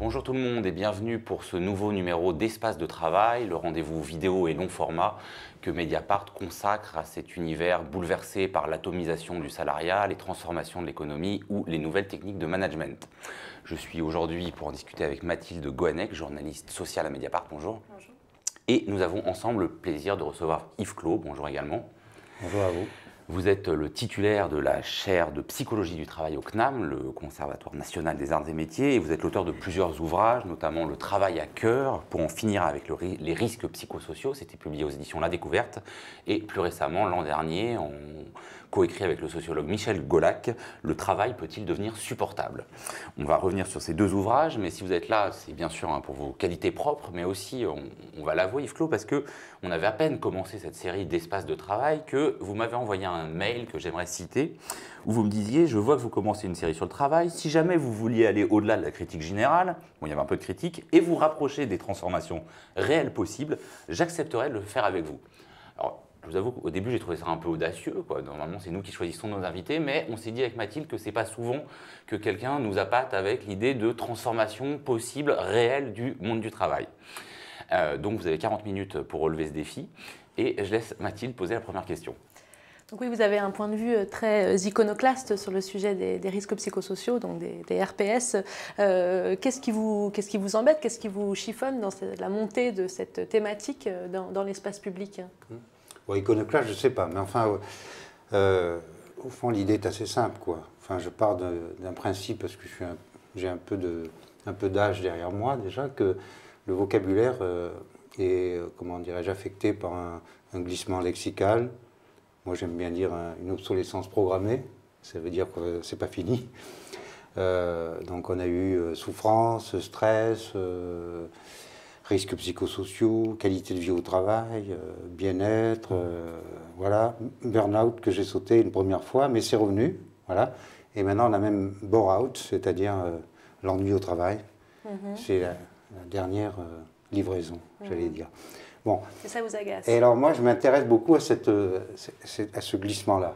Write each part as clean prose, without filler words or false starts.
Bonjour tout le monde et bienvenue pour ce nouveau numéro d'Espace de travail, le rendez-vous vidéo et long format que Mediapart consacre à cet univers bouleversé par l'atomisation du salariat, les transformations de l'économie ou les nouvelles techniques de management. Je suis aujourd'hui pour en discuter avec Mathilde Goannec, journaliste sociale à Mediapart. Bonjour. Bonjour. Et nous avons ensemble le plaisir de recevoir Yves Clos. Bonjour également. Bonjour à vous. Vous êtes le titulaire de la chaire de psychologie du travail au CNAM, le Conservatoire national des arts et métiers, et vous êtes l'auteur de plusieurs ouvrages, notamment Le travail à cœur, pour en finir avec les risques psychosociaux, c'était publié aux éditions La Découverte, et plus récemment, l'an dernier, en coécrit avec le sociologue Michel Golac, Le travail peut-il devenir supportable? On va revenir sur ces deux ouvrages, mais si vous êtes là, c'est bien sûr pour vos qualités propres, mais aussi, on va l'avouer Yves Clos, parce qu'on avait à peine commencé cette série d'espaces de travail que vous m'avez envoyé un mail que j'aimerais citer, où vous me disiez, je vois que vous commencez une série sur le travail, si jamais vous vouliez aller au-delà de la critique générale, bon, il y avait un peu de critique, et vous rapprocher des transformations réelles possibles, j'accepterais de le faire avec vous. Alors, je vous avoue qu'au début, j'ai trouvé ça un peu audacieux, quoi. Normalement, c'est nous qui choisissons nos invités, mais on s'est dit avec Mathilde que c'est pas souvent que quelqu'un nous appâte avec l'idée de transformation possible, réelle du monde du travail. Donc, vous avez 40 minutes pour relever ce défi, et je laisse Mathilde poser la première question. Donc oui, vous avez un point de vue très iconoclaste sur le sujet des risques psychosociaux, donc des RPS. Qu'est-ce qui vous embête, qu'est-ce qui vous chiffonne dans la montée de cette thématique dans l'espace public? Bon, iconoclaste, je ne sais pas, mais enfin, au fond, l'idée est assez simple, quoi. Enfin, je pars d'un principe, parce que j'ai un peu d'âge derrière moi déjà, que le vocabulaire est, comment dirais-je, affecté par un glissement lexical. Moi, j'aime bien dire une obsolescence programmée. Ça veut dire que c'est pas fini. Donc, on a eu souffrance, stress, risques psychosociaux, qualité de vie au travail, bien-être, voilà. Burn-out que j'ai sauté une première fois, mais c'est revenu, voilà. Et maintenant, on a même bore-out, c'est-à-dire l'ennui au travail. C'est la dernière livraison, j'allais dire. Bon. Et ça vous agace? Et alors moi, je m'intéresse beaucoup à ce glissement-là,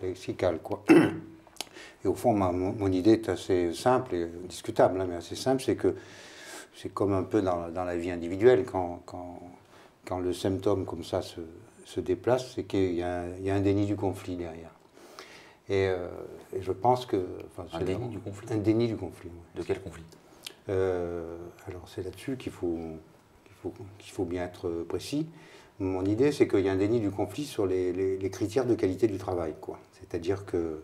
lexical, quoi. Et au fond, mon idée est assez simple et discutable, hein, mais assez simple, c'est que c'est comme un peu dans la vie individuelle, quand le symptôme comme ça se déplace, c'est qu'il y a un déni du conflit derrière. Et je pense que... Enfin, un déni du conflit? Un déni du conflit, oui. De quel conflit? Alors c'est là-dessus qu'il faut bien être précis. Mon idée, c'est qu'il y a un déni du conflit sur les critères de qualité du travail, quoi. C'est-à-dire que,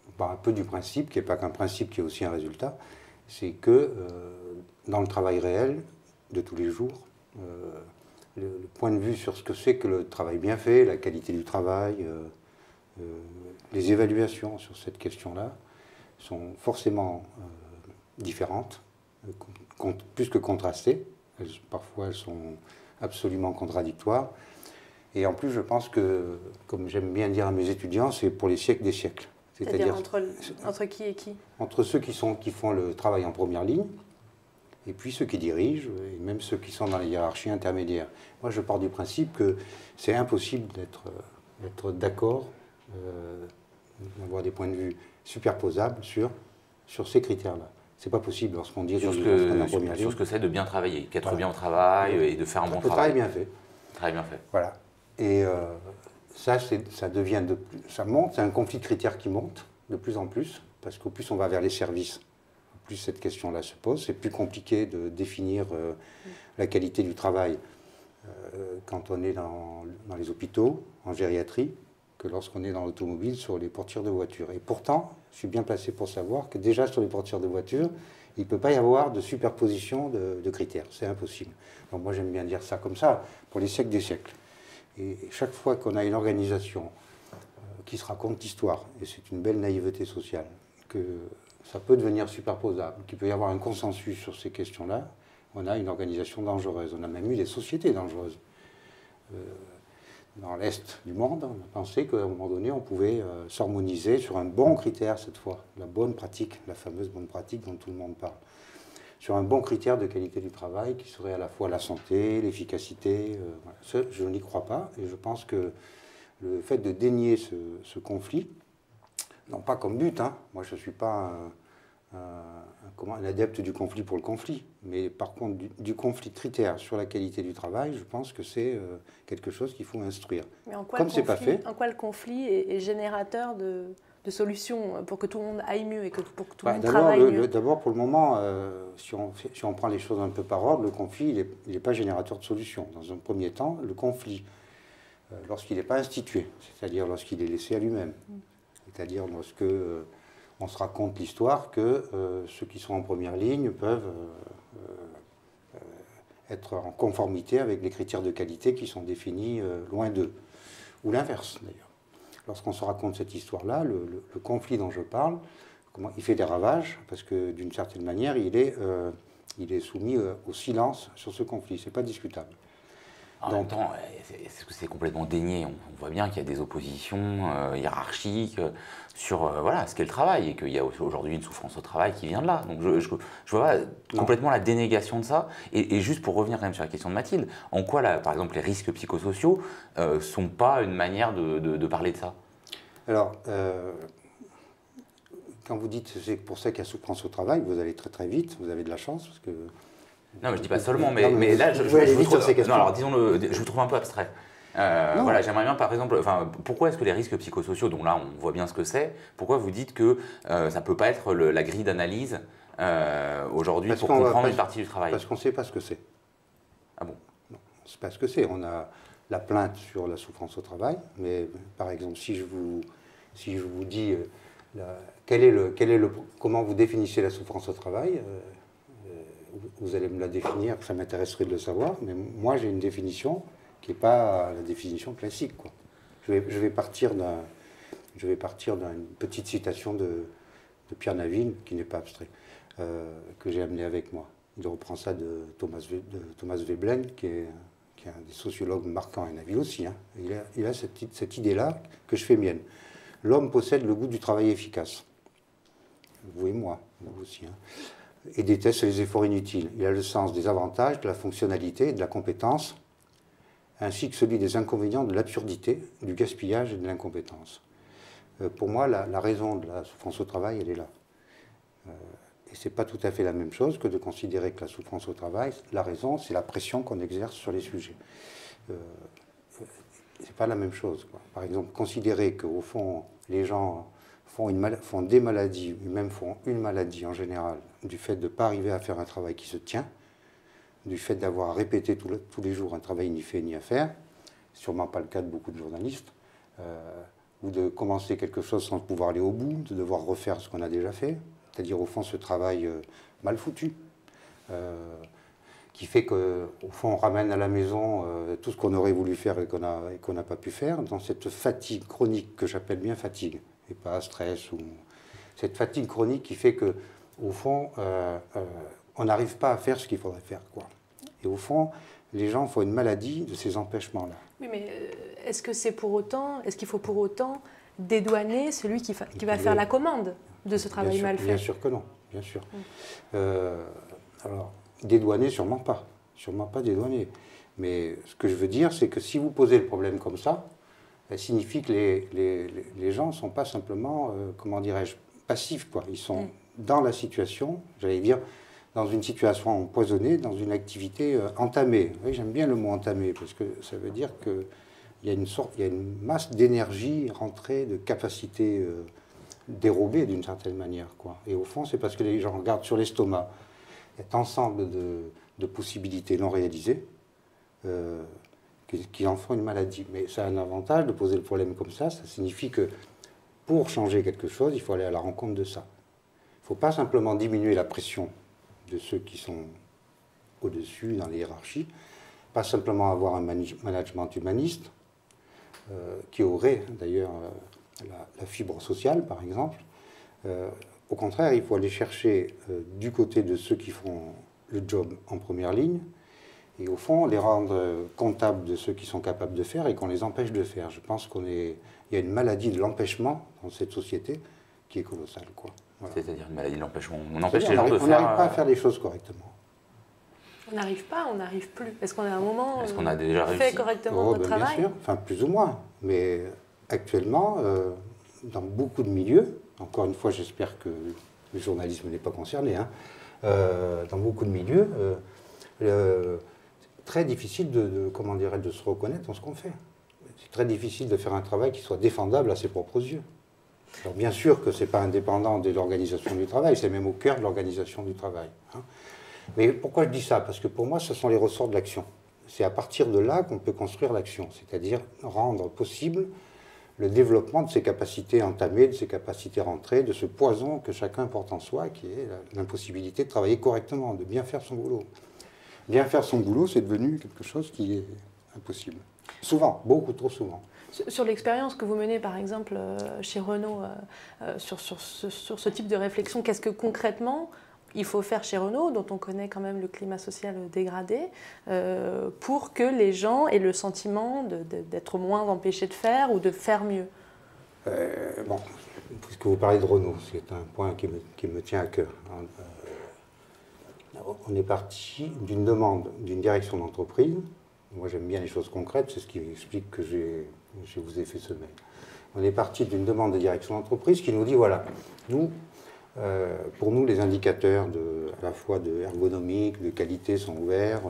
on part un peu du principe, qui n'est pas qu'un principe, qui est aussi un résultat, c'est que dans le travail réel de tous les jours, le point de vue sur ce que c'est que le travail bien fait, la qualité du travail, les évaluations sur cette question-là sont forcément différentes, plus que contrastées. Parfois, elles sont absolument contradictoires. Et en plus, je pense que, comme j'aime bien dire à mes étudiants, c'est pour les siècles des siècles. C'est-à-dire entre qui et qui? Entre ceux qui font le travail en première ligne, et puis ceux qui dirigent, et même ceux qui sont dans les hiérarchies intermédiaires. Moi, je pars du principe que c'est impossible d'être d'accord, d'avoir des points de vue superposables sur ces critères-là. C'est pas possible lorsqu'on dirige sur ce que c'est de bien travailler, qu'être voilà. bien au travail et de faire un bon travail. Travail bien fait. Travail bien fait. Voilà. Et ça monte, c'est un conflit de critères qui monte de plus en plus, parce qu'au plus on va vers les services, au plus cette question-là se pose. C'est plus compliqué de définir la qualité du travail quand on est dans les hôpitaux, en gériatrie, que lorsqu'on est dans l'automobile, sur les portières de voiture. Et pourtant, je suis bien placé pour savoir que déjà sur les portières de voiture, il ne peut pas y avoir de superposition de critères. C'est impossible. Donc moi, j'aime bien dire ça comme ça, pour les siècles des siècles. Et chaque fois qu'on a une organisation qui se raconte l'histoire, et c'est une belle naïveté sociale, que ça peut devenir superposable, qu'il peut y avoir un consensus sur ces questions-là, on a une organisation dangereuse. On a même eu des sociétés dangereuses. Dans l'Est du monde, on a pensé qu'à un moment donné, on pouvait s'harmoniser sur un bon critère cette fois, la bonne pratique, la fameuse bonne pratique dont tout le monde parle, sur un bon critère de qualité du travail qui serait à la fois la santé, l'efficacité. Voilà. Je n'y crois pas et je pense que le fait de dénier ce conflit, non pas comme but, hein, moi je ne suis pas un adepte du conflit pour le conflit. Mais par contre, du conflit critère sur la qualité du travail, je pense que c'est quelque chose qu'il faut instruire. Mais en quoi Comme c'est pas fait. En quoi le conflit est générateur de solutions pour que tout le monde aille mieux et pour que tout le monde travaille mieux? D'abord, pour le moment, si on prend les choses un peu par ordre, le conflit, il n'est pas générateur de solutions. Dans un premier temps, le conflit, lorsqu'il n'est pas institué, c'est-à-dire lorsqu'il est laissé à lui-même, c'est-à-dire lorsque on se raconte l'histoire que ceux qui sont en première ligne peuvent être en conformité avec les critères de qualité qui sont définis loin d'eux, ou l'inverse d'ailleurs. Lorsqu'on se raconte cette histoire-là, le conflit dont je parle, il fait des ravages, parce que d'une certaine manière, il est soumis au silence sur ce conflit. Ce n'est pas discutable. En même temps, c'est complètement dénié. On voit bien qu'il y a des oppositions hiérarchiques sur voilà, ce qu'est le travail et qu'il y a aujourd'hui une souffrance au travail qui vient de là. Donc je vois complètement la dénégation de ça. Et juste pour revenir quand même sur la question de Mathilde, en quoi, par exemple, les risques psychosociaux ne sont pas une manière de parler de ça? Alors, quand vous dites c'est pour ça qu'il y a souffrance au travail, vous allez très très vite, vous avez de la chance parce que... Non, mais je dis pas seulement, mais là, je vous trouve un peu abstrait. Voilà, j'aimerais bien, par exemple, pourquoi est-ce que les risques psychosociaux, dont là on voit bien ce que c'est, pourquoi vous dites que ça ne peut pas être la grille d'analyse aujourd'hui pour comprendre une partie du travail? Parce qu'on ne sait pas ce que c'est. Ah bon? Non, on ne sait pas ce que c'est. On a la plainte sur la souffrance au travail, mais par exemple, si je vous dis comment vous définissez la souffrance au travail, vous allez me la définir, ça m'intéresserait de le savoir, mais moi j'ai une définition qui n'est pas la définition classique, quoi. Je vais partir d'une petite citation de Pierre Naville, qui n'est pas abstrait, que j'ai amené avec moi. Il reprend ça de Thomas Veblen, qui est un des sociologues marquants, et Naville aussi. Hein. Il a cette idée-là que je fais mienne. L'homme possède le goût du travail efficace. Vous et moi, vous aussi. Hein. Et déteste les efforts inutiles. Il a le sens des avantages, de la fonctionnalité et de la compétence, ainsi que celui des inconvénients de l'absurdité, du gaspillage et de l'incompétence. Pour moi, la raison de la souffrance au travail, elle est là. Et ce n'est pas tout à fait la même chose que de considérer que la souffrance au travail, la raison, c'est la pression qu'on exerce sur les sujets. Ce n'est pas la même chose, quoi. Par exemple, considérer qu'au fond, les gens font des maladies, ou même font une maladie en général, du fait de ne pas arriver à faire un travail qui se tient, du fait d'avoir à répéter tous les jours un travail ni fait ni à faire, sûrement pas le cas de beaucoup de journalistes, ou de commencer quelque chose sans pouvoir aller au bout, de devoir refaire ce qu'on a déjà fait, c'est-à-dire au fond ce travail mal foutu, qui fait qu'au fond on ramène à la maison tout ce qu'on aurait voulu faire et qu'on n'a pas pu faire, dans cette fatigue chronique que j'appelle bien fatigue, et pas stress, ou cette fatigue chronique qui fait que au fond on n'arrive pas à faire ce qu'il faudrait faire, quoi. Et au fond, les gens font une maladie de ces empêchements-là. Oui, mais est-ce qu'il faut pour autant dédouaner celui qui va faire la commande de ce travail mal fait? Bien sûr que non, bien sûr. Alors, dédouaner, sûrement pas dédouaner. Mais ce que je veux dire, c'est que si vous posez le problème comme ça signifie que les gens ne sont pas simplement, comment dirais-je, passifs, quoi. Ils sont dans la situation, j'allais dire, dans une situation empoisonnée, dans une activité entamée. Oui, j'aime bien le mot entamé, parce que ça veut dire qu'il y a une masse d'énergie rentrée, de capacité dérobée d'une certaine manière, quoi. Et au fond, c'est parce que les gens regardent sur l'estomac cet ensemble de possibilités non réalisées qui en font une maladie. Mais ça a un avantage de poser le problème comme ça signifie que pour changer quelque chose, il faut aller à la rencontre de ça. Il ne faut pas simplement diminuer la pression de ceux qui sont au-dessus dans les hiérarchies, pas simplement avoir un management humaniste, qui aurait d'ailleurs la fibre sociale, par exemple. Au contraire, il faut aller chercher du côté de ceux qui font le job en première ligne, et au fond, les rendre comptables de ceux qui sont capables de faire et qu'on les empêche de faire. Je pense qu'il y a une maladie de l'empêchement dans cette société qui est colossale, quoi. Voilà. C'est-à-dire une maladie de l'empêchement. On empêche les gens de faire... On n'arrive pas à faire les choses correctement. On n'arrive pas, on n'arrive plus. Est-ce qu'on a un moment Est-ce qu'on a déjà fait réussi correctement notre travail? Bien sûr, enfin plus ou moins. Mais actuellement, dans beaucoup de milieux, encore une fois, j'espère que le journalisme n'est pas concerné, hein, dans beaucoup de milieux, très difficile comment dirais-je, de se reconnaître dans ce qu'on fait. C'est très difficile de faire un travail qui soit défendable à ses propres yeux. Alors bien sûr que ce n'est pas indépendant de l'organisation du travail, c'est même au cœur de l'organisation du travail. Hein. Mais pourquoi je dis ça? Parce que pour moi, ce sont les ressorts de l'action. C'est à partir de là qu'on peut construire l'action, c'est-à-dire rendre possible le développement de ses capacités entamées, de ses capacités rentrées, de ce poison que chacun porte en soi, qui est l'impossibilité de travailler correctement, de bien faire son boulot. Bien faire son boulot, c'est devenu quelque chose qui est impossible. Souvent, beaucoup trop souvent. Sur l'expérience que vous menez, par exemple, chez Renault, sur ce type de réflexion, qu'est-ce que concrètement il faut faire chez Renault, dont on connaît quand même le climat social dégradé, pour que les gens aient le sentiment d'être moins empêchés de faire ou de faire mieux? Bon, puisque vous parlez de Renault, c'est un point qui me tient à cœur. On est parti d'une demande d'une direction d'entreprise. Moi, j'aime bien les choses concrètes, c'est ce qui explique que je vous ai fait ce mail. On est parti d'une demande de direction d'entreprise qui nous dit, voilà, pour nous, les indicateurs à la fois de ergonomique, de qualité sont ouverts,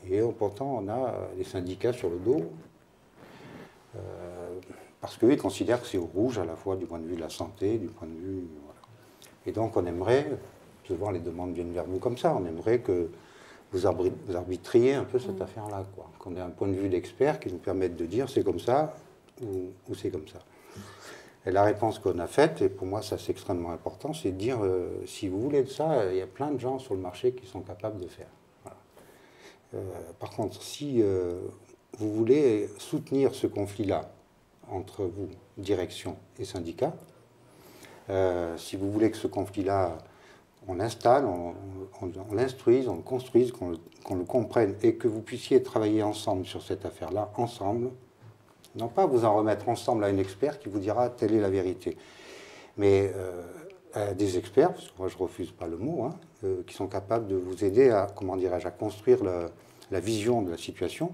et pourtant, on a les syndicats sur le dos, parce qu'eux, ils considèrent que c'est au rouge, à la fois du point de vue de la santé, du point de vue... Voilà. Et donc, on aimerait, souvent les demandes viennent vers nous comme ça, on aimerait que vous arbitriez un peu cette affaire-là, quoi. Qu'on ait un point de vue d'expert qui nous permette de dire c'est comme ça ou c'est comme ça. Et la réponse qu'on a faite, et pour moi ça c'est extrêmement important, c'est de dire si vous voulez de ça, il y a plein de gens sur le marché qui sont capables de faire. Voilà. Par contre, si vous voulez soutenir ce conflit-là entre vous, direction et syndicat, si vous voulez que ce conflit-là, on l'installe, on l'instruise, on le construise, qu'on le comprenne et que vous puissiez travailler ensemble sur cette affaire-là, ensemble. Non pas vous en remettre ensemble à un expert qui vous dira telle est la vérité, mais à des experts, parce que moi je ne refuse pas le mot, hein, qui sont capables de vous aider à, comment dirais-je, à construire la vision de la situation,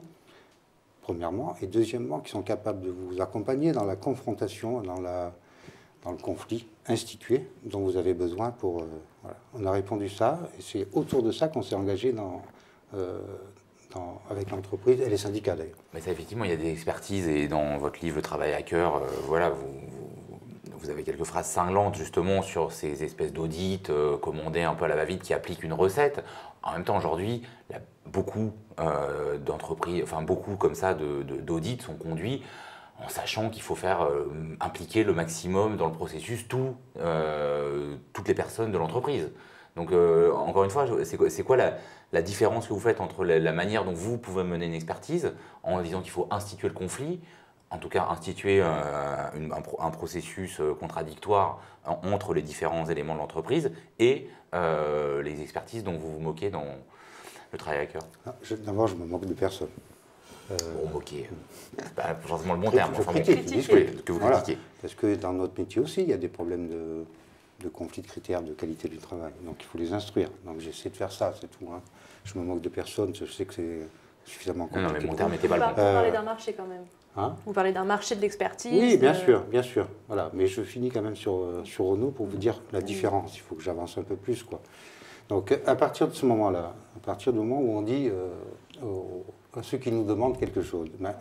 premièrement, et deuxièmement, qui sont capables de vous accompagner dans la confrontation, dans le conflit institué dont vous avez besoin pour... voilà. On a répondu ça, et c'est autour de ça qu'on s'est engagé avec l'entreprise et les syndicats d'ailleurs. Mais ça, effectivement, il y a des expertises, et dans votre livre « Le travail à cœur », voilà, vous avez quelques phrases cinglantes justement sur ces espèces d'audits commandés un peu à la va-vite qui appliquent une recette. En même temps, aujourd'hui, beaucoup d'entreprises, enfin beaucoup comme ça d'audits sont conduits en sachant qu'il faut faire impliquer le maximum dans le processus toutes les personnes de l'entreprise. Donc, encore une fois, c'est quoi la différence que vous faites entre la manière dont vous pouvez mener une expertise en disant qu'il faut instituer le conflit, en tout cas instituer un processus contradictoire entre les différents éléments de l'entreprise et les expertises dont vous vous moquez dans le travail à cœur? D'abord, je me moque de personne. Bon, moquer, c'est pas forcément le bon terme. Je critique, que vous voilà. critiquez. Parce que dans notre métier aussi, il y a des problèmes de conflit de critères de qualité du travail. Donc il faut les instruire. Donc j'essaie de faire ça, c'est tout. Hein. Je me moque de personne, je sais que c'est suffisamment compliqué. Non, mais mon terme n'était pas le bon. Vous parlez d'un marché quand même. Hein? Vous parlez d'un marché de l'expertise. Oui, bien sûr, bien sûr. Voilà. Mais je finis quand même sur Renault pour vous dire la différence. Il faut que j'avance un peu plus, quoi. Donc à partir de ce moment-là, à partir du moment où on dit à ceux qui nous demandent quelque chose, ben,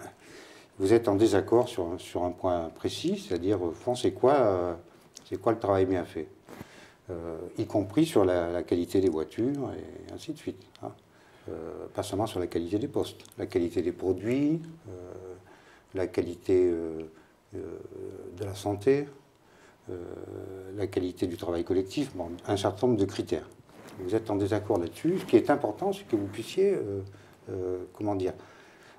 vous êtes en désaccord sur un point précis, c'est-à-dire au fond, c'est quoi le travail bien fait, y compris sur la qualité des voitures et ainsi de suite. Hein. Pas seulement sur la qualité des postes, la qualité des produits, la qualité de la santé, la qualité du travail collectif, bon, un certain nombre de critères. Vous êtes en désaccord là-dessus. Ce qui est important, c'est que vous puissiez, comment dire,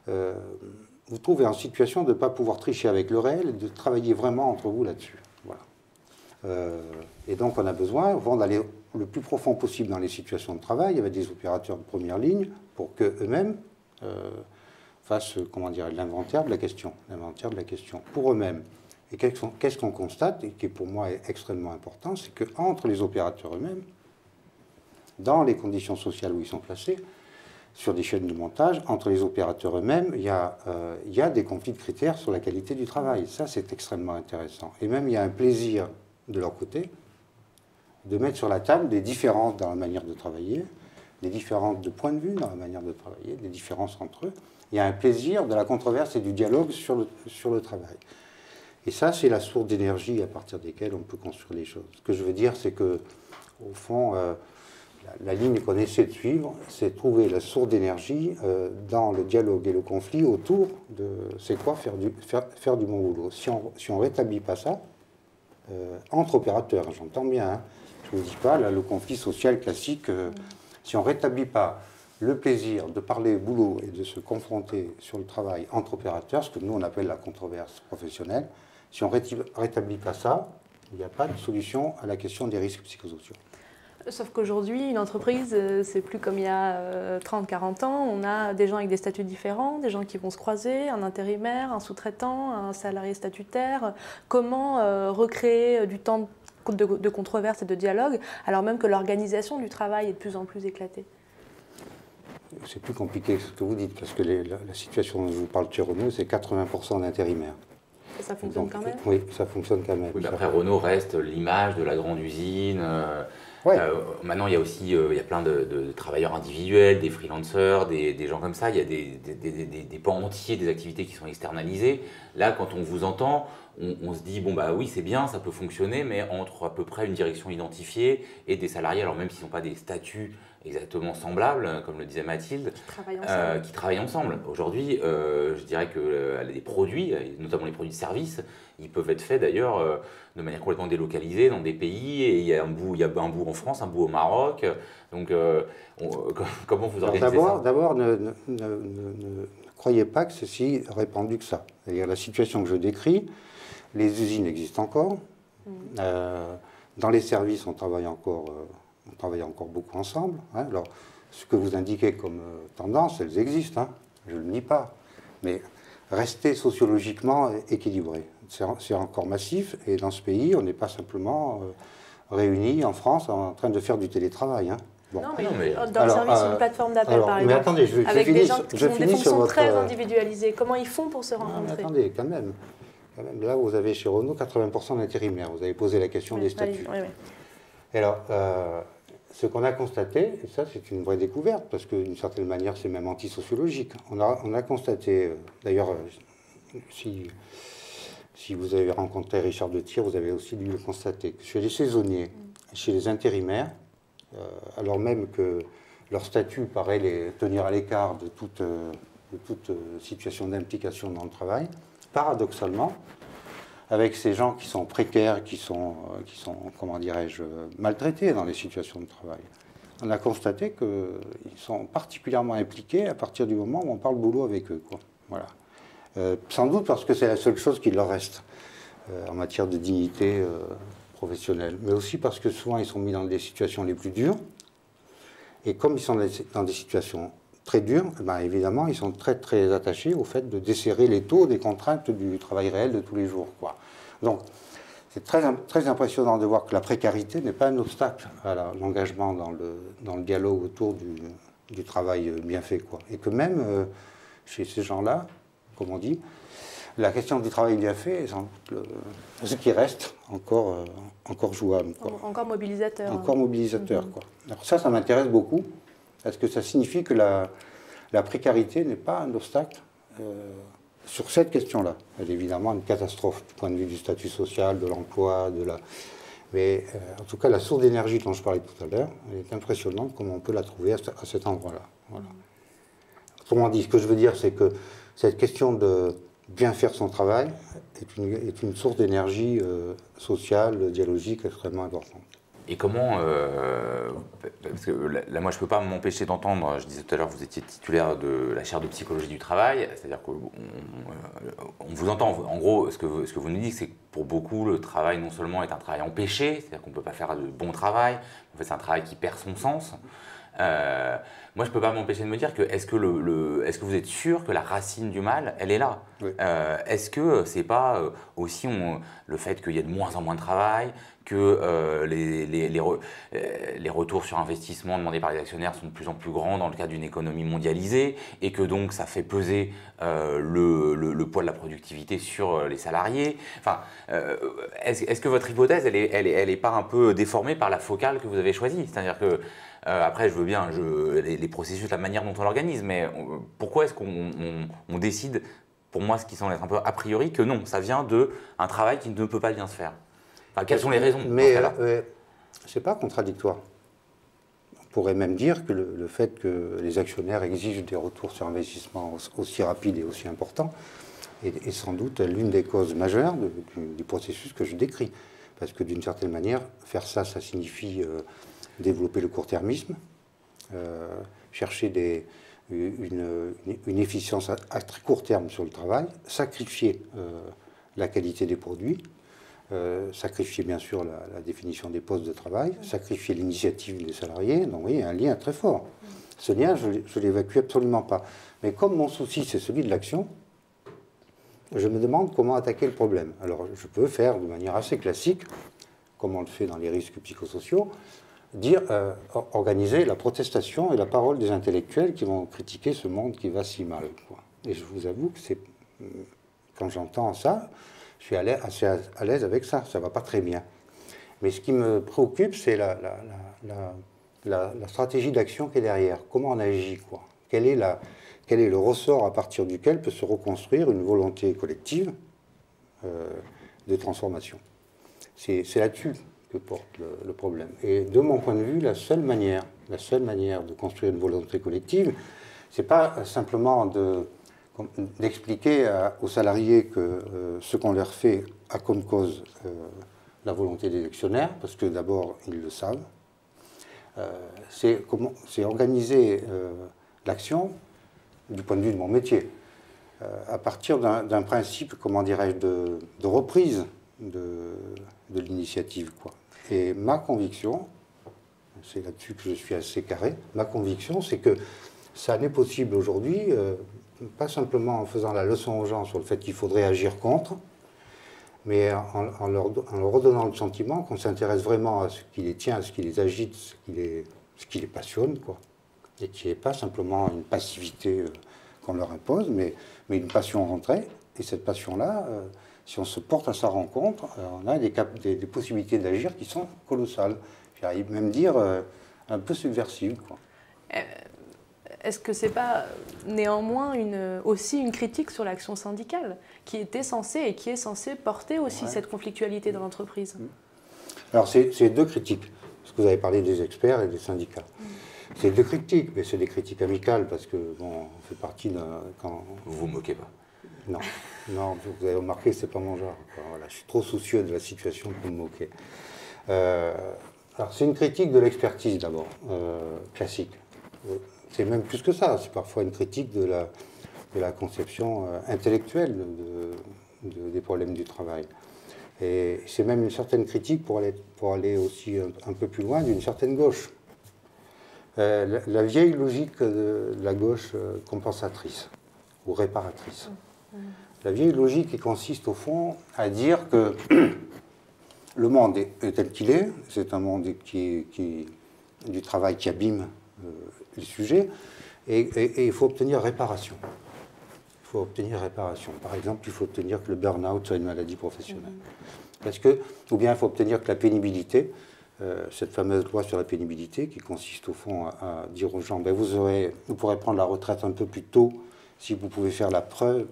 vous trouver en situation de ne pas pouvoir tricher avec le réel et de travailler vraiment entre vous là-dessus. Voilà. Et donc, on a besoin d'aller le plus profond possible dans les situations de travail avec des opérateurs de première ligne pour qu'eux-mêmes fassent, comment dire, l'inventaire de la question. L'inventaire de la question pour eux-mêmes. Et qu'est-ce qu'on constate, et qui pour moi est extrêmement important, c'est qu'entre les opérateurs eux-mêmes, dans les conditions sociales où ils sont placés, sur des chaînes de montage, entre les opérateurs eux-mêmes, il y a des conflits de critères sur la qualité du travail. Ça, c'est extrêmement intéressant. Et même, il y a un plaisir de leur côté de mettre sur la table des différences dans la manière de travailler, des différences de point de vue dans la manière de travailler, des différences entre eux. Il y a un plaisir de la controverse et du dialogue sur le travail. Et ça, c'est la source d'énergie à partir desquelles on peut construire les choses. Ce que je veux dire, c'est que, au fond, la ligne qu'on essaie de suivre, c'est trouver la source d'énergie dans le dialogue et le conflit autour de c'est quoi faire du bon boulot. Si on ne rétablit pas ça, entre opérateurs, j'entends bien, hein, je ne vous dis pas, là, le conflit social classique, si on ne rétablit pas le plaisir de parler boulot et de se confronter sur le travail entre opérateurs, ce que nous on appelle la controverse professionnelle, si on ne rétablit pas ça, il n'y a pas de solution à la question des risques psychosociaux. Sauf qu'aujourd'hui, une entreprise, c'est plus comme il y a 30-40 ans. On a des gens avec des statuts différents, des gens qui vont se croiser, un intérimaire, un sous-traitant, un salarié statutaire. Comment recréer du temps de controverse et de dialogue, alors même que l'organisation du travail est de plus en plus éclatée? C'est plus compliqué que ce que vous dites, parce que la situation dont je vous parle chez Renault, c'est 80% d'intérimaires. Et ça fonctionne quand même? Oui, ça fonctionne quand même. Oui, après, Renault reste l'image de la grande usine. Ouais. Maintenant, il y a aussi il y a plein de travailleurs individuels, des freelancers, des gens comme ça. Il y a des pans entiers des activités qui sont externalisées. Là, quand on vous entend, on se dit, bon, bah oui, c'est bien, ça peut fonctionner, mais entre à peu près une direction identifiée et des salariés, alors même s'ils n'ont pas des statuts exactement semblables, comme le disait Mathilde, qui travaillent ensemble. Aujourd'hui, je dirais que les produits, notamment les produits de service, ils peuvent être faits d'ailleurs de manière complètement délocalisée dans des pays, et il y a un bout en France, un bout au Maroc. Donc, comment vous organisez ça? D'abord, ne croyez pas que c'est si répandu que ça. C'est-à-dire la situation que je décris, les usines existent encore. Dans les services, on travaille encore beaucoup ensemble. Hein. Alors, ce que vous indiquez comme tendance, elles existent, hein, je ne le nie pas. Mais restez sociologiquement équilibré. C'est encore massif, et dans ce pays, on n'est pas simplement réunis en France en train de faire du télétravail. Hein. Bon. Non, mais dans le service, une plateforme d'appel, par exemple, mais attendez, avec des gens qui ont des fonctions très individualisées. Comment ils font pour se rencontrer? Mais attendez, quand même. Là, vous avez chez Renault 80% d'intérimaires. Vous avez posé la question des statuts. Oui. Alors, ce qu'on a constaté, et ça c'est une vraie découverte, parce que d'une certaine manière c'est même antisociologique, on a constaté, d'ailleurs, si vous avez rencontré Richard de Thiers, vous avez aussi dû le constater, que chez les saisonniers, chez les intérimaires, alors même que leur statut paraît les tenir à l'écart de toute situation d'implication dans le travail, paradoxalement, avec ces gens qui sont précaires, qui sont comment dirais-je, maltraités dans les situations de travail, on a constaté qu'ils sont particulièrement impliqués à partir du moment où on parle boulot avec eux, quoi. Voilà. Sans doute parce que c'est la seule chose qui leur reste en matière de dignité professionnelle, mais aussi parce que souvent ils sont mis dans des situations les plus dures, et comme ils sont dans des situations très dures, ben évidemment ils sont très très attachés au fait de desserrer les taux des contraintes du travail réel de tous les jours, quoi. Donc c'est très impressionnant de voir que la précarité n'est pas un obstacle à l'engagement dans le dialogue autour du travail bien fait, quoi. Et que même chez ces gens-là, comme on dit, la question du travail bien fait est ce qui reste encore jouable, quoi. Encore mobilisateur. Encore mobilisateur, quoi. Alors ça m'intéresse beaucoup, parce que ça signifie que la précarité n'est pas un obstacle sur cette question-là. Elle est évidemment une catastrophe du point de vue du statut social, de l'emploi, mais en tout cas, la source d'énergie dont je parlais tout à l'heure, elle est impressionnante, comment on peut la trouver à cet endroit-là. Voilà. Autrement dit, ce que je veux dire, c'est que cette question de bien faire son travail est une source d'énergie sociale, dialogique extrêmement importante. Et comment, parce que là moi je ne peux pas m'empêcher d'entendre, je disais tout à l'heure vous étiez titulaire de la chaire de psychologie du travail, c'est-à-dire qu'on vous entend, en gros ce que vous nous dites c'est que pour beaucoup le travail non seulement est un travail empêché, c'est-à-dire qu'on ne peut pas faire de bon travail, en fait c'est un travail qui perd son sens. Moi, je ne peux pas m'empêcher de me dire que est-ce que vous êtes sûr que la racine du mal, elle est là? Oui. Est-ce que c'est pas aussi le fait qu'il y ait de moins en moins de travail, que les retours sur investissement demandés par les actionnaires sont de plus en plus grands dans le cadre d'une économie mondialisée et que donc ça fait peser le poids de la productivité sur les salariés. Enfin, est-ce que votre hypothèse, elle est pas un peu déformée par la focale que vous avez choisie? C'est-à-dire que après, je veux bien les processus, la manière dont on l'organise, mais pourquoi est-ce qu'on décide, pour moi, ce qui semble être un peu a priori, que non, ça vient d'un travail qui ne peut pas bien se faire? Enfin, quelles sont les raisons? Mais c'est pas contradictoire. On pourrait même dire que le fait que les actionnaires exigent des retours sur investissement aussi rapides et aussi importants est sans doute l'une des causes majeures du processus que je décris. Parce que d'une certaine manière, faire ça, ça signifie développer le court-termisme, chercher une efficience à très court terme sur le travail, sacrifier la qualité des produits, sacrifier bien sûr la définition des postes de travail, sacrifier l'initiative des salariés. Donc oui, il y a un lien très fort. Ce lien, je ne l'évacue absolument pas. Mais comme mon souci, c'est celui de l'action, je me demande comment attaquer le problème. Alors je peux faire de manière assez classique, comme on le fait dans les risques psychosociaux, organiser la protestation et la parole des intellectuels qui vont critiquer ce monde qui va si mal, quoi. Et je vous avoue que quand j'entends ça, je suis assez à l'aise avec ça, ça ne va pas très bien. Mais ce qui me préoccupe, c'est la stratégie d'action qui est derrière. Comment on agit, quoi. Quel est le ressort à partir duquel peut se reconstruire une volonté collective de transformation. C'est là-dessus que porte le problème. Et de mon point de vue, la seule manière de construire une volonté collective, c'est pas simplement d'expliquer aux salariés que ce qu'on leur fait a comme cause la volonté des actionnaires, parce que d'abord, ils le savent. C'est organiser l'action du point de vue de mon métier, à partir d'un principe, comment dirais-je, de reprise de l'initiative, quoi. Et ma conviction, c'est là-dessus que je suis assez carré, ma conviction, c'est que ça n'est possible aujourd'hui, pas simplement en faisant la leçon aux gens sur le fait qu'il faudrait agir contre, mais en leur redonnant le sentiment qu'on s'intéresse vraiment à ce qui les tient, à ce qui les agite, ce qui les passionne, quoi. Et qui n'est pas simplement une passivité qu'on leur impose, mais une passion rentrée. Et cette passion-là, si on se porte à sa rencontre, on a des possibilités d'agir qui sont colossales. J'arrive même à dire un peu subversives, quoi. Est-ce que ce n'est pas néanmoins aussi une critique sur l'action syndicale qui était censée et qui est censée porter aussi cette conflictualité dans l'entreprise? Alors c'est deux critiques, parce que vous avez parlé des experts et des syndicats. C'est deux critiques, mais c'est des critiques amicales, parce que bon, on fait partie d'un... Vous vous moquez pas? Non, vous avez remarqué, c'est pas mon genre. Voilà, je suis trop soucieux de la situation pour me moquer. Alors c'est une critique de l'expertise d'abord, classique. C'est même plus que ça, c'est parfois une critique de la conception intellectuelle des problèmes du travail. Et c'est même une certaine critique pour aller aussi un peu plus loin d'une certaine gauche. La vieille logique de la gauche compensatrice ou réparatrice. La vieille logique qui consiste au fond à dire que le monde est tel qu'il est, c'est un monde du travail qui abîme les sujets, et il faut obtenir réparation. Il faut obtenir réparation. Par exemple, il faut obtenir que le burn-out soit une maladie professionnelle. Ou bien il faut obtenir que la pénibilité, cette fameuse loi sur la pénibilité qui consiste au fond à dire aux gens, ben vous pourrez prendre la retraite un peu plus tôt si vous pouvez faire la preuve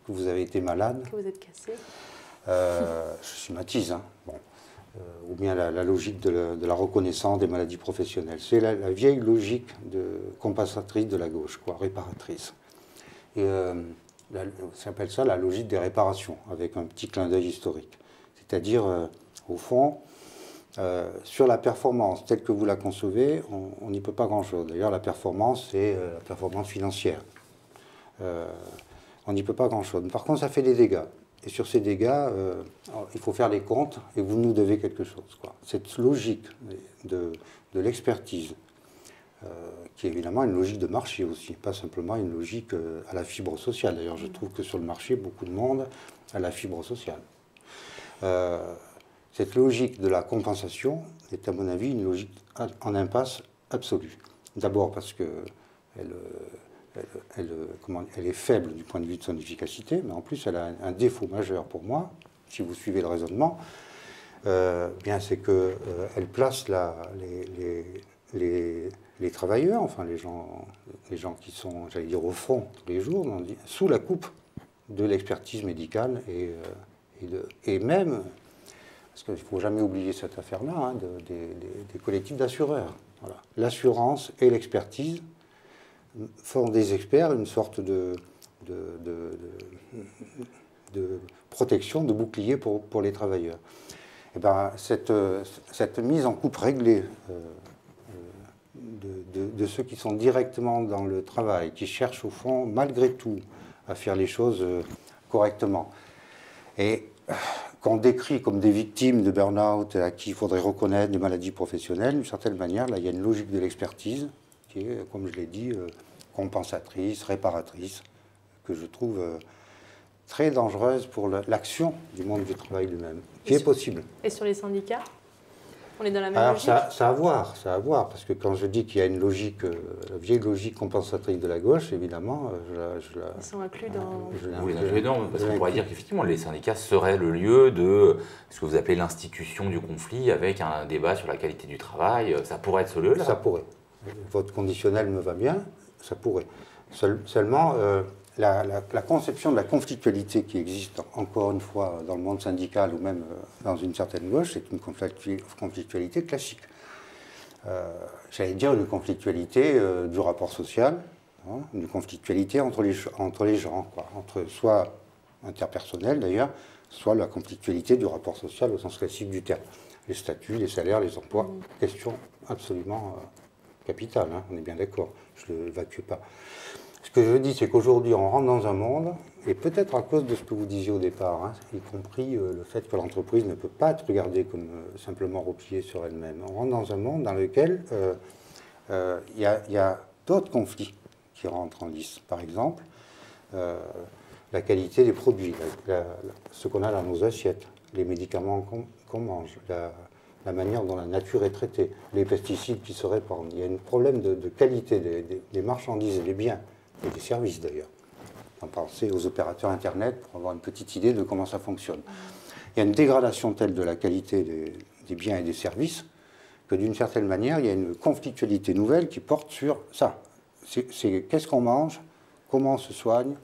que vous avez été malade. Que vous êtes cassé. Je schématise, hein. Bon. Ou bien la logique de la reconnaissance des maladies professionnelles. C'est la vieille logique compensatrice de la gauche, quoi, réparatrice. Et ça s'appelle ça la logique des réparations, avec un petit clin d'œil historique. C'est-à-dire, au fond, sur la performance telle que vous la concevez, on n'y peut pas grand-chose. D'ailleurs, la performance, c'est la performance financière. On n'y peut pas grand-chose. Par contre, ça fait des dégâts. Et sur ces dégâts, il faut faire les comptes et vous nous devez quelque chose, quoi. Cette logique de l'expertise, qui est évidemment une logique de marché aussi, pas simplement une logique à la fibre sociale. D'ailleurs, je trouve que sur le marché, beaucoup de monde a la fibre sociale. Cette logique de la compensation est, à mon avis, une logique en impasse absolue. D'abord parce qu'elle est faible du point de vue de son efficacité, mais en plus elle a un défaut majeur pour moi, si vous suivez le raisonnement, bien c'est qu'elle place les travailleurs, enfin les gens qui sont, j'allais dire, au front tous les jours, sous la coupe de l'expertise médicale et même, parce qu'il ne faut jamais oublier cette affaire-là, hein, des collectifs d'assureurs. Voilà. L'assurance et l'expertise font des experts une sorte de protection, de bouclier pour les travailleurs. Et ben, cette mise en coupe réglée de ceux qui sont directement dans le travail, qui cherchent au fond, malgré tout, à faire les choses correctement, et qu'on décrit comme des victimes de burn-out à qui il faudrait reconnaître des maladies professionnelles, d'une certaine manière, là, il y a une logique de l'expertise qui est, comme je l'ai dit, compensatrice, réparatrice, que je trouve très dangereuse pour l'action du monde du travail lui-même, qui est possible. Et sur les syndicats, on est dans la même Alors, logique. ça a à voir, parce que quand je dis qu'il y a une logique, la vieille logique compensatrice de la gauche, évidemment, Ils sont inclus dans... Oui, non, parce qu'on pourrait dire qu'effectivement, les syndicats seraient le lieu de ce que vous appelez l'institution du conflit, avec un débat sur la qualité du travail. Ça pourrait être ce lieu-là. Ça pourrait. Votre conditionnel me va bien, ça pourrait. Seulement, la conception de la conflictualité qui existe, encore une fois, dans le monde syndical ou même dans une certaine gauche, c'est une conflictualité classique. J'allais dire une conflictualité du rapport social, hein, une conflictualité entre les gens, quoi, entre soit interpersonnel d'ailleurs, soit la conflictualité du rapport social au sens classique du terme. Les statuts, les salaires, les emplois, question absolument capitale, hein, on est bien d'accord, je ne l'évacue pas. Ce que je dis, c'est qu'aujourd'hui, on rentre dans un monde, et peut-être à cause de ce que vous disiez au départ, hein, y compris le fait que l'entreprise ne peut pas être regardée comme simplement repliée sur elle-même. On rentre dans un monde dans lequel il y a d'autres conflits qui rentrent en lice. Par exemple, la qualité des produits, ce qu'on a dans nos assiettes, les médicaments qu'on mange, la manière dont la nature est traitée, les pesticides qui se répandent. Il y a un problème de qualité des marchandises et des biens, et des services d'ailleurs. On pensez aux opérateurs Internet pour avoir une petite idée de comment ça fonctionne. Il y a une dégradation telle de la qualité des biens et des services que d'une certaine manière, il y a une conflictualité nouvelle qui porte sur ça. C'est qu'est-ce qu'on mange, comment on se soigne,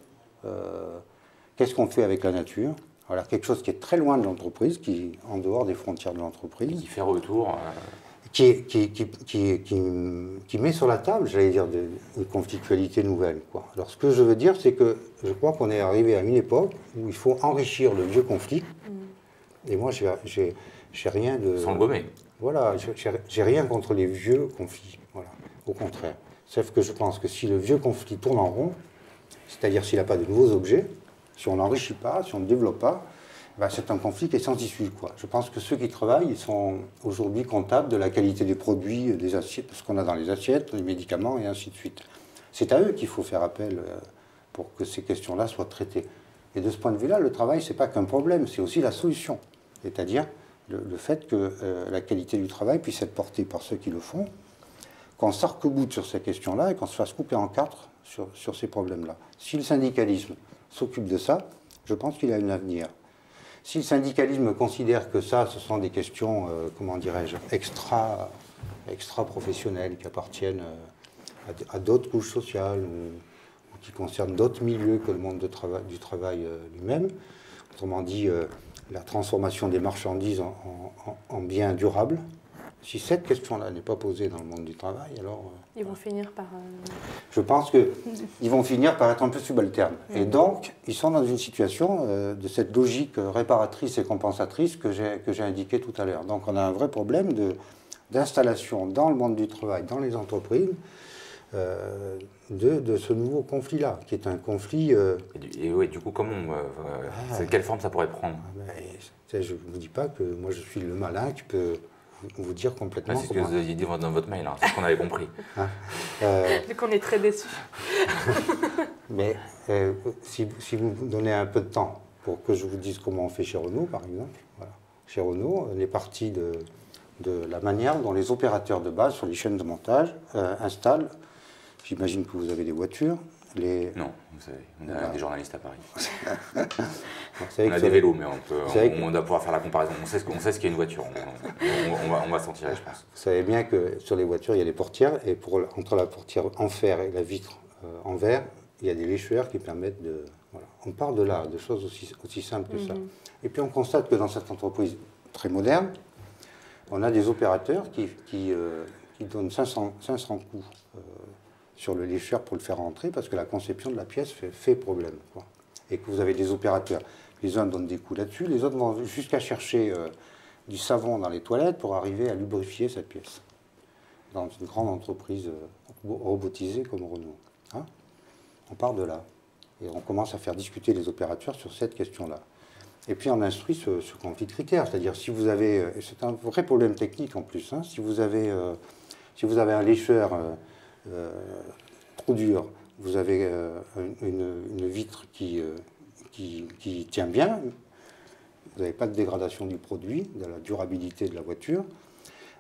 qu'est-ce qu'on fait avec la nature. Voilà, quelque chose qui est très loin de l'entreprise, qui est en dehors des frontières de l'entreprise. Qui fait retour. Qui met sur la table, j'allais dire, une conflictualité nouvelle, quoi. Alors, ce que je veux dire, c'est que je crois qu'on est arrivé à une époque où il faut enrichir le vieux conflit. Et moi, j'ai rien de... Sans le gommer. Voilà, j'ai rien contre les vieux conflits. Voilà, au contraire. Sauf que je pense que si le vieux conflit tourne en rond, c'est-à-dire s'il n'a pas de nouveaux objets, si on n'enrichit pas, si on ne développe pas, ben c'est un conflit qui est sans issue, quoi. Je pense que ceux qui travaillent, ils sont aujourd'hui comptables de la qualité des produits, des assiettes, ce qu'on a dans les assiettes, les médicaments et ainsi de suite. C'est à eux qu'il faut faire appel pour que ces questions-là soient traitées. Et de ce point de vue-là, le travail, ce n'est pas qu'un problème, c'est aussi la solution. C'est-à-dire le fait que la qualité du travail puisse être portée par ceux qui le font, qu'on s'arc-boute sur ces questions-là et qu'on se fasse couper en quatre sur ces problèmes-là. Si le syndicalisme s'occupe de ça, je pense qu'il a un avenir. Si le syndicalisme considère que ça, ce sont des questions, comment dirais-je, extra-professionnelles, qui appartiennent à d'autres couches sociales ou qui concernent d'autres milieux que le monde du travail lui-même, autrement dit, la transformation des marchandises en biens durables, si cette question-là n'est pas posée dans le monde du travail, alors... Ils vont finir par... Je pense qu'ils vont finir par être un peu subalternes. Et donc, ils sont dans une situation de cette logique réparatrice et compensatrice que j'ai indiquée tout à l'heure. Donc, on a un vrai problème d'installation dans le monde du travail, dans les entreprises, de ce nouveau conflit-là, qui est un conflit... Et oui, du coup, quelle forme ça pourrait prendre? Je ne vous dis pas que moi, je suis le malin qui peut... vous dire complètement. C'est ce que vous aviez dit dans votre mail, hein, c'est ce qu'on avait compris. Vu qu'on est très déçus. Mais si vous me donnez un peu de temps pour que je vous dise comment on fait chez Renault, par exemple, voilà. chez Renault, on est parti de la manière dont les opérateurs de base sur les chaînes de montage installent, j'imagine que vous avez des voitures. Non, vous savez, on a des journalistes à Paris. On a des vélos, mais on doit pouvoir faire la comparaison. On sait ce qu'est une voiture. On va s'en tirer, je pense. Vous savez bien que sur les voitures, il y a des portières, et entre la portière en fer et la vitre en verre, il y a des lécheurs qui permettent de... Voilà. On part de là, de choses aussi simples que ça. Et puis on constate que dans cette entreprise très moderne, on a des opérateurs qui donnent 500 coups sur le lécheur pour le faire rentrer, parce que la conception de la pièce fait problème, quoi. Et que vous avez des opérateurs, les uns donnent des coups là-dessus, les autres vont jusqu'à chercher du savon dans les toilettes pour arriver à lubrifier cette pièce. Dans une grande entreprise robotisée comme Renault. Hein, on part de là. Et on commence à faire discuter les opérateurs sur cette question-là. Et puis on instruit ce conflit de critères. C'est-à-dire si vous avez, et c'est un vrai problème technique en plus, hein, si vous avez un lécheur trop dur, vous avez une vitre qui tient bien, vous n'avez pas de dégradation du produit, de la durabilité de la voiture,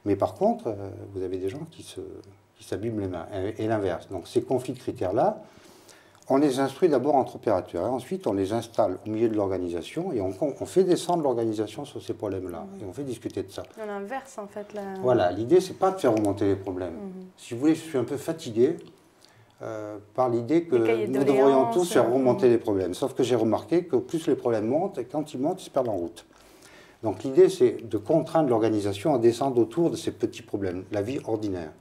mais par contre, vous avez des gens qui s'abîment les mains, et l'inverse. Donc ces conflits de critères-là, on les instruit d'abord entre opérateurs, et ensuite on les installe au milieu de l'organisation, et on fait descendre l'organisation sur ces problèmes-là, et on fait discuter de ça. On inverse en fait la... Voilà, l'idée c'est pas de faire remonter les problèmes. Si vous voulez, je suis un peu fatigué par l'idée que nous devrions tous faire remonter les problèmes. Sauf que j'ai remarqué que plus les problèmes montent, et quand ils montent, ils se perdent en route. Donc l'idée c'est de contraindre l'organisation à descendre autour de ces petits problèmes, la vie ordinaire,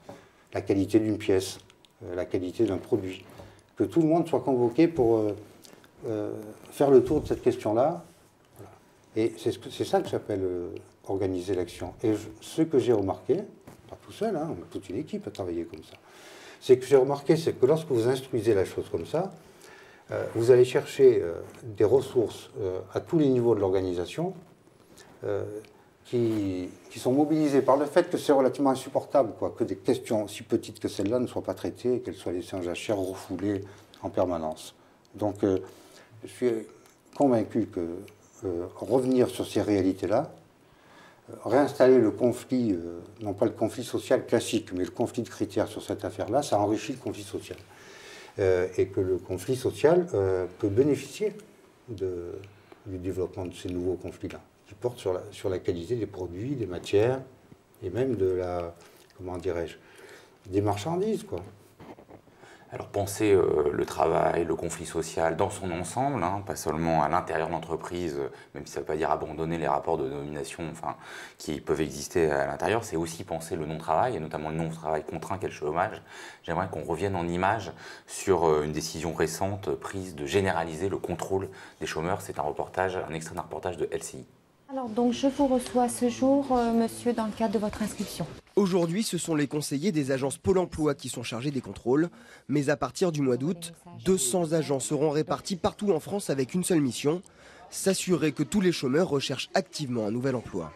la qualité d'une pièce, la qualité d'un produit. Que tout le monde soit convoqué pour faire le tour de cette question-là. Voilà. Et c'est ça que j'appelle organiser l'action. Et ce que j'ai remarqué, pas tout seul, hein, toute une équipe a travaillé comme ça, c'est que j'ai remarqué, c'est que lorsque vous instruisez la chose comme ça, vous allez chercher des ressources à tous les niveaux de l'organisation qui sont mobilisées par le fait que c'est relativement insupportable, quoi, que des questions aussi petites que celles-là ne soient pas traitées et qu'elles soient laissées en jachère, refoulées en permanence. Donc, je suis convaincu que revenir sur ces réalités-là, réinstaller le conflit, non pas le conflit social classique, mais le conflit de critères sur cette affaire-là, ça enrichit le conflit social. Et que le conflit social peut bénéficier du développement de ces nouveaux conflits-là, qui portent sur la qualité des produits, des matières, et même de la, comment dirais-je, des marchandises, quoi. Alors penser le travail, le conflit social dans son ensemble, hein, pas seulement à l'intérieur de l'entreprise, même si ça ne veut pas dire abandonner les rapports de domination qui peuvent exister à l'intérieur, c'est aussi penser le non-travail, et notamment le non-travail contraint qu'est le chômage. J'aimerais qu'on revienne en images sur une décision récente prise de généraliser le contrôle des chômeurs. C'est un extrait d'un reportage de LCI. Alors donc je vous reçois ce jour, monsieur, dans le cadre de votre inscription. Aujourd'hui, ce sont les conseillers des agences Pôle emploi qui sont chargés des contrôles. Mais à partir du mois d'août, 200 agents seront répartis partout en France avec une seule mission, s'assurer que tous les chômeurs recherchent activement un nouvel emploi.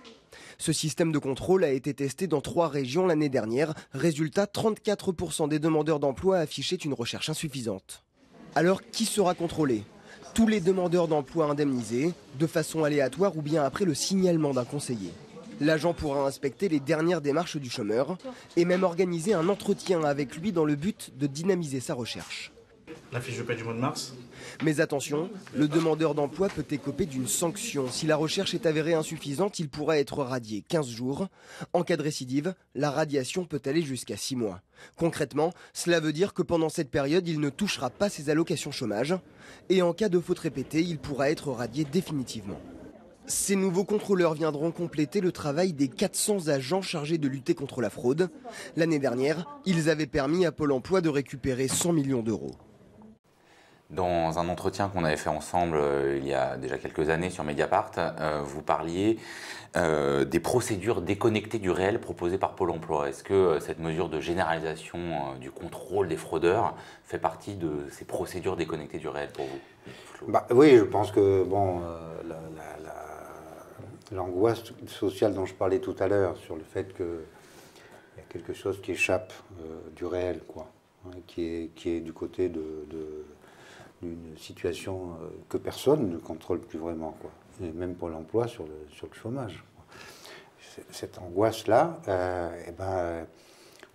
Ce système de contrôle a été testé dans 3 régions l'année dernière. Résultat, 34% des demandeurs d'emploi affichaient une recherche insuffisante. Alors, qui sera contrôlé ? Tous les demandeurs d'emploi indemnisés, de façon aléatoire ou bien après le signalement d'un conseiller. L'agent pourra inspecter les dernières démarches du chômeur et même organiser un entretien avec lui dans le but de dynamiser sa recherche. La fiche de paie du mois de mars. Mais attention, le demandeur d'emploi peut écoper d'une sanction. Si la recherche est avérée insuffisante, il pourra être radié 15 jours. En cas de récidive, la radiation peut aller jusqu'à 6 mois. Concrètement, cela veut dire que pendant cette période, il ne touchera pas ses allocations chômage. Et en cas de faute répétée, il pourra être radié définitivement. Ces nouveaux contrôleurs viendront compléter le travail des 400 agents chargés de lutter contre la fraude. L'année dernière, ils avaient permis à Pôle emploi de récupérer 100 millions d'euros. Dans un entretien qu'on avait fait ensemble il y a déjà quelques années sur Mediapart, vous parliez des procédures déconnectées du réel proposées par Pôle emploi. Est-ce que cette mesure de généralisation du contrôle des fraudeurs fait partie de ces procédures déconnectées du réel pour vous ? Oui, je pense que l'angoisse sociale dont je parlais tout à l'heure, sur le fait qu'il y a quelque chose qui échappe du réel, quoi, hein, qui est du côté d'une situation que personne ne contrôle plus vraiment, quoi. Et même Pôle emploi sur le chômage, quoi. cette angoisse-là,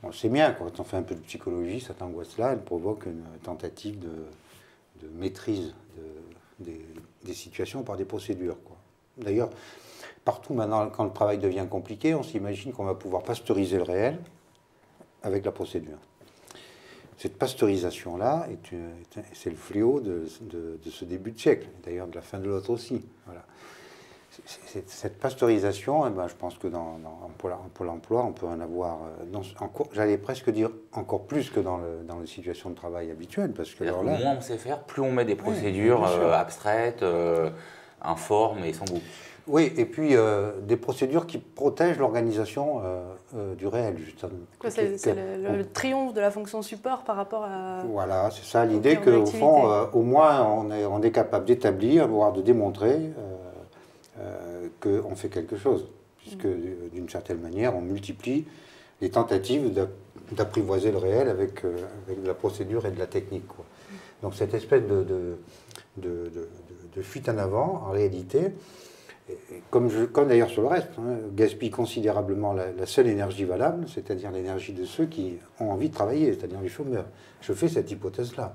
on sait bien, quand on fait un peu de psychologie, cette angoisse-là, elle provoque une tentative de maîtrise des situations par des procédures, quoi. D'ailleurs, partout maintenant, quand le travail devient compliqué, on s'imagine qu'on va pouvoir pasteuriser le réel avec la procédure. Cette pasteurisation-là, c'est le fléau de ce début de siècle, d'ailleurs de la fin de l'autre aussi. Voilà. Cette pasteurisation, je pense que en Pôle emploi, on peut en avoir, j'allais presque dire encore plus que dans les situations de travail habituelles. Parce que alors là, moins on sait faire, plus on met des procédures abstraites, informes et sans goût. Oui, et puis des procédures qui protègent l'organisation du réel, justement. C'est le triomphe de la fonction support par rapport à... Voilà, c'est ça l'idée qu'au fond, au moins, on est capable d'établir, voire de démontrer qu'on fait quelque chose. Puisque, d'une certaine manière, on multiplie les tentatives d'apprivoiser le réel avec de la procédure et de la technique, quoi. Donc cette espèce de fuite en avant, en réalité... Comme d'ailleurs sur le reste, gaspille considérablement la seule énergie valable, c'est-à-dire l'énergie de ceux qui ont envie de travailler, c'est-à-dire les chômeurs. Je fais cette hypothèse-là.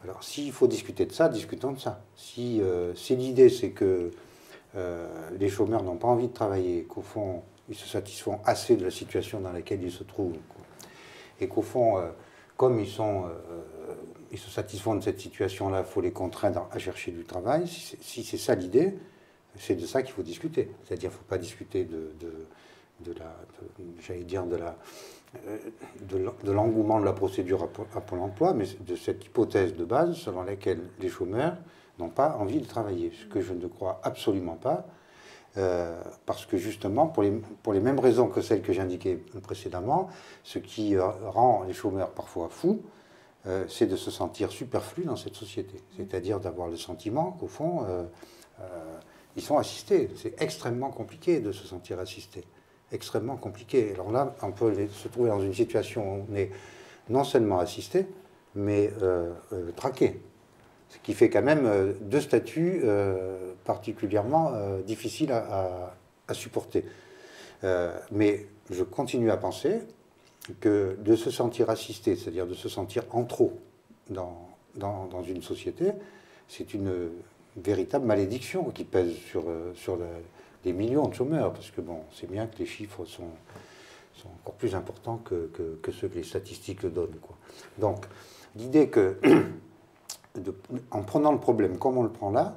Alors, s'il faut discuter de ça, discutons de ça. Si l'idée, c'est que les chômeurs n'ont pas envie de travailler, qu'au fond, ils se satisfont assez de la situation dans laquelle ils se trouvent, quoi. Et qu'au fond, comme ils se satisfont de cette situation-là, il faut les contraindre à chercher du travail. Si c'est ça l'idée, c'est de ça qu'il faut discuter. C'est-à-dire qu'il ne faut pas discuter de l'engouement de la procédure à Pôle emploi, mais de cette hypothèse de base selon laquelle les chômeurs n'ont pas envie de travailler. Ce que je ne crois absolument pas, parce que justement, pour les mêmes raisons que celles que j'indiquais précédemment, ce qui rend les chômeurs parfois fous, c'est de se sentir superflu dans cette société. C'est-à-dire d'avoir le sentiment qu'au fond... ils sont assistés. C'est extrêmement compliqué de se sentir assisté. Extrêmement compliqué. Alors là, on peut se trouver dans une situation où on est non seulement assisté, mais traqué. Ce qui fait quand même deux statuts particulièrement difficiles à supporter. Mais je continue à penser que de se sentir assisté, c'est-à-dire de se sentir en trop dans une société, c'est une véritable malédiction qui pèse sur des millions de chômeurs, parce que bon, c'est bien que les chiffres sont encore plus importants que ceux que les statistiques le donnent, quoi. Donc, l'idée que, en prenant le problème comme on le prend là,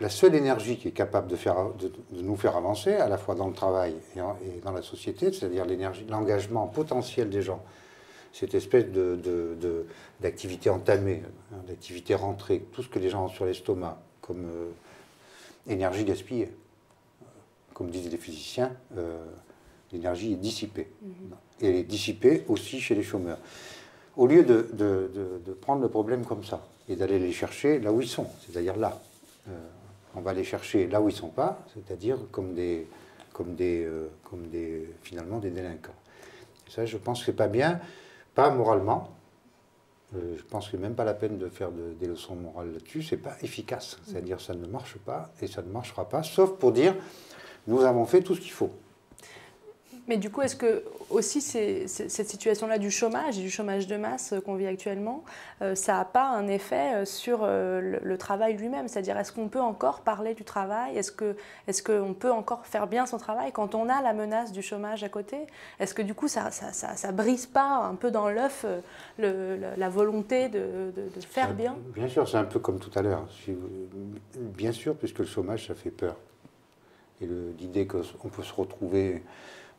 la seule énergie qui est capable de nous faire avancer, à la fois dans le travail et dans la société, c'est-à-dire l'engagement potentiel des gens, cette espèce d'activité entamée, d'activité rentrée, tout ce que les gens ont sur l'estomac comme énergie gaspillée. Comme disent les physiciens, l'énergie est dissipée. Et elle est dissipée aussi chez les chômeurs. Au lieu de prendre le problème comme ça et d'aller les chercher là où ils sont, c'est-à-dire là, on va les chercher là où ils ne sont pas, c'est-à-dire finalement des délinquants. Et ça, je pense que c'est pas bien. Pas moralement, je pense que même pas la peine de faire des leçons morales là-dessus, c'est pas efficace. C'est-à-dire ça ne marche pas et ça ne marchera pas, sauf pour dire nous avons fait tout ce qu'il faut. Mais du coup, est-ce que aussi cette situation-là du chômage et du chômage de masse qu'on vit actuellement, ça n'a pas un effet sur le travail lui-même? C'est-à-dire, est-ce qu'on peut encore parler du travail? Est-ce qu'on peut encore faire bien son travail quand on a la menace du chômage à côté? Est-ce que du coup, ça brise pas un peu dans l'œuf la volonté de faire bien? Bien sûr, c'est un peu comme tout à l'heure. Bien sûr, puisque le chômage, ça fait peur. Et l'idée qu'on peut se retrouver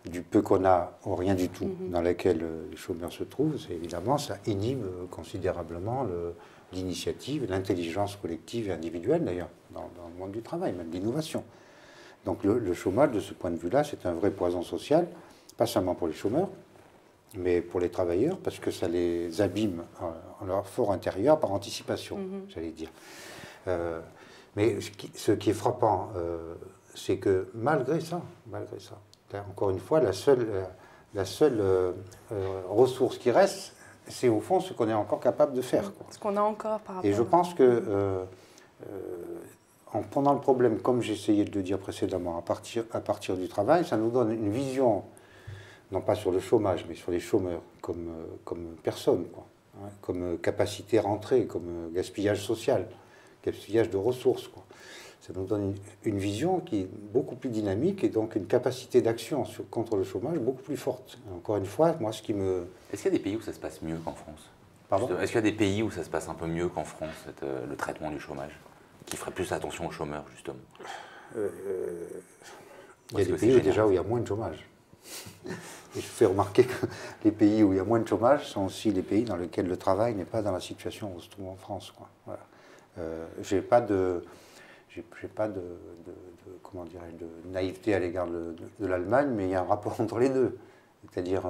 du peu qu'on a ou rien du tout dans laquelle les chômeurs se trouvent, c'est évidemment, ça inhibe considérablement l'initiative, l'intelligence collective et individuelle d'ailleurs, dans le monde du travail, même l'innovation. Donc le chômage, de ce point de vue-là, c'est un vrai poison social, pas seulement pour les chômeurs, mais pour les travailleurs, parce que ça les abîme en leur fort intérieur par anticipation, j'allais dire. Mais ce qui est frappant, c'est que malgré ça, encore une fois, la seule ressource qui reste, c'est au fond ce qu'on est encore capable de faire, quoi. Ce qu'on a encore par rapport Et je pense que en prenant le problème, comme j'essayais de le dire précédemment, à partir du travail, ça nous donne une vision, non pas sur le chômage, mais sur les chômeurs, comme personnes, quoi, hein, comme capacité rentrée, comme gaspillage social, gaspillage de ressources, quoi. Ça nous donne une vision qui est beaucoup plus dynamique et donc une capacité d'action contre le chômage beaucoup plus forte. Et encore une fois, moi, ce qui me... Est-ce qu'il y a des pays où ça se passe mieux qu'en France? Pardon ? Est-ce qu'il y a des pays où ça se passe un peu mieux qu'en France, le traitement du chômage, qui ferait plus attention aux chômeurs, justement? Il y a des pays déjà où il y a moins de chômage. Et je fais remarquer que les pays où il y a moins de chômage sont aussi les pays dans lesquels le travail n'est pas dans la situation où se trouve en France, quoi. Voilà. J'ai pas de comment dirais-je, de naïveté à l'égard de l'Allemagne, mais il y a un rapport entre les deux. C'est-à-dire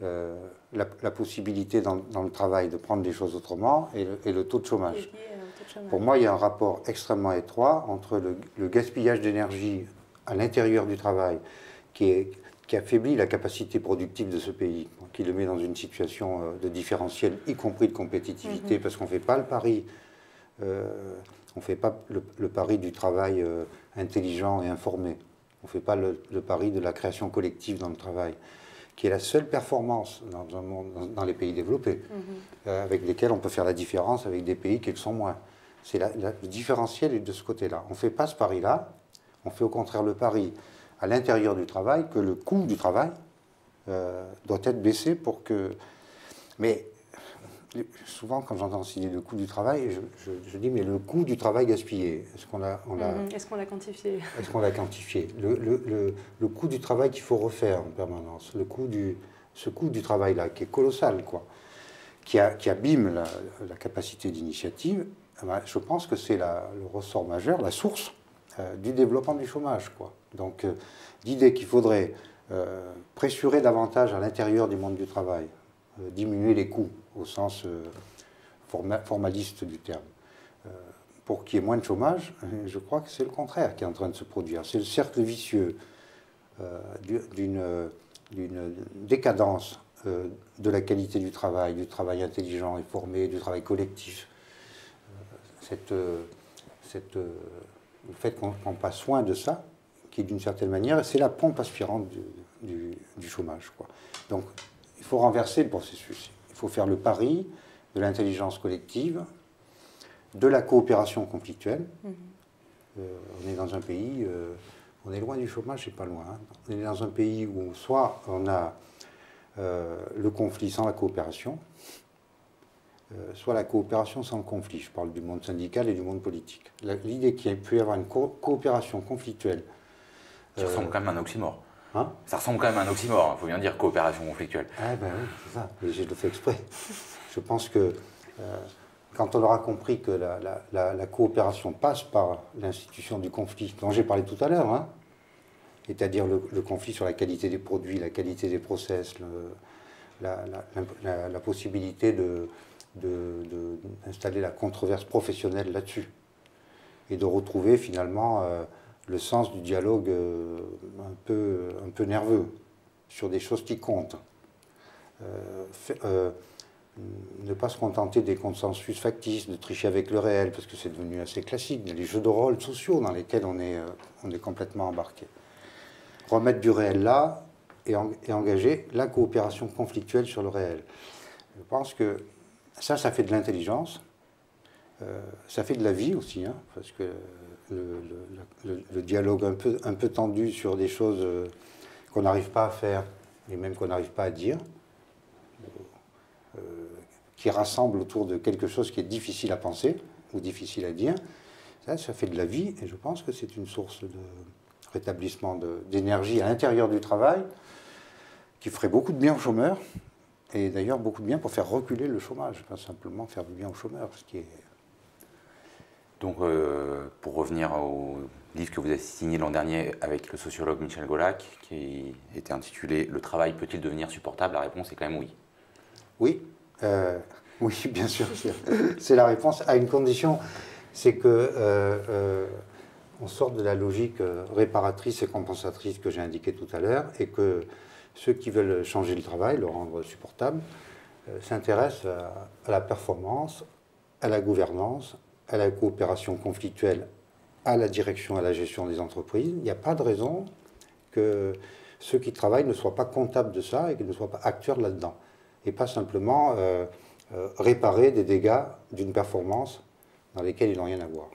la possibilité dans le travail de prendre les choses autrement et le taux de chômage. Pour moi, il y a un rapport extrêmement étroit entre le gaspillage d'énergie à l'intérieur du travail qui affaiblit la capacité productive de ce pays, qui le met dans une situation de différentiel, y compris de compétitivité, parce qu'on ne fait pas le pari. On ne fait pas le pari du travail intelligent et informé. On ne fait pas le pari de la création collective dans le travail, qui est la seule performance dans les pays développés, avec lesquels on peut faire la différence avec des pays qui le sont moins. C'est le différentiel est de ce côté-là. On ne fait pas ce pari-là, on fait au contraire le pari à l'intérieur du travail que le coût du travail doit être baissé pour que... Mais souvent, quand j'entends cette idée de coût du travail, je dis, mais le coût du travail gaspillé, est-ce qu'on l'a quantifié? Est-ce qu'on l'a quantifié? Le coût du travail qu'il faut refaire en permanence, ce coût du travail-là, qui est colossal, quoi, qui abîme la capacité d'initiative, je pense que c'est le ressort majeur, la source du développement du chômage, quoi. Donc, l'idée qu'il faudrait pressurer davantage à l'intérieur du monde du travail, diminuer les coûts au sens formaliste du terme, pour qu'il y ait moins de chômage, je crois que c'est le contraire qui est en train de se produire. C'est le cercle vicieux d'une décadence de la qualité du travail intelligent et formé, du travail collectif. Le fait qu'on passe soin de ça, qui d'une certaine manière, c'est la pompe aspirante du chômage, quoi. Donc, il faut renverser le processus. Il faut faire le pari de l'intelligence collective, de la coopération conflictuelle. On est dans un pays, on est loin du chômage, c'est pas loin. Hein. On est dans un pays où soit on a le conflit sans la coopération, soit la coopération sans le conflit. Je parle du monde syndical et du monde politique. L'idée qu'il peut y avoir une coopération conflictuelle. Ça ressemble quand même à un oxymore. Hein? Ça ressemble quand même à un oxymore, il faut bien dire coopération conflictuelle. Ah ben oui, c'est ça, mais je le fais exprès. Je pense que quand on aura compris que la coopération passe par l'institution du conflit, dont j'ai parlé tout à l'heure, hein, c'est-à-dire le conflit sur la qualité des produits, la qualité des process, la possibilité d'installer la controverse professionnelle là-dessus, et de retrouver finalement le sens du dialogue un peu nerveux sur des choses qui comptent. Ne pas se contenter des consensus factices, de tricher avec le réel, parce que c'est devenu assez classique, il y a les jeux de rôle sociaux dans lesquels on est complètement embarqué. Remettre du réel là et engager la coopération conflictuelle sur le réel. Je pense que ça fait de l'intelligence, ça fait de la vie aussi, hein, parce que le dialogue un peu tendu sur des choses qu'on n'arrive pas à faire, et même qu'on n'arrive pas à dire, qui rassemble autour de quelque chose qui est difficile à penser ou difficile à dire, ça fait de la vie, et je pense que c'est une source de rétablissement d'énergie à l'intérieur du travail, qui ferait beaucoup de bien aux chômeurs, et d'ailleurs beaucoup de bien pour faire reculer le chômage, pas simplement faire du bien aux chômeurs, ce qui est... Donc, pour revenir au livre que vous avez signé l'an dernier avec le sociologue Michel Golac, qui était intitulé « Le travail peut-il devenir supportable ?» La réponse est quand même oui. Oui, oui, bien sûr. C'est la réponse à une condition, c'est que on sort de la logique réparatrice et compensatrice que j'ai indiquée tout à l'heure, et que ceux qui veulent changer le travail, le rendre supportable, s'intéressent à la performance, à la gouvernance, à la coopération conflictuelle à la direction, à la gestion des entreprises. Il n'y a pas de raison que ceux qui travaillent ne soient pas comptables de ça et qu'ils ne soient pas acteurs là-dedans. Et pas simplement réparer des dégâts d'une performance dans lesquels ils n'ont rien à voir.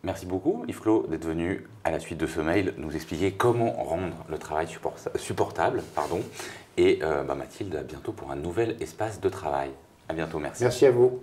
Merci beaucoup, Yves-Claude, d'être venu à la suite de ce mail nous expliquer comment rendre le travail supportable. Et Mathilde, à bientôt pour un nouvel espace de travail. À bientôt, merci. Merci à vous.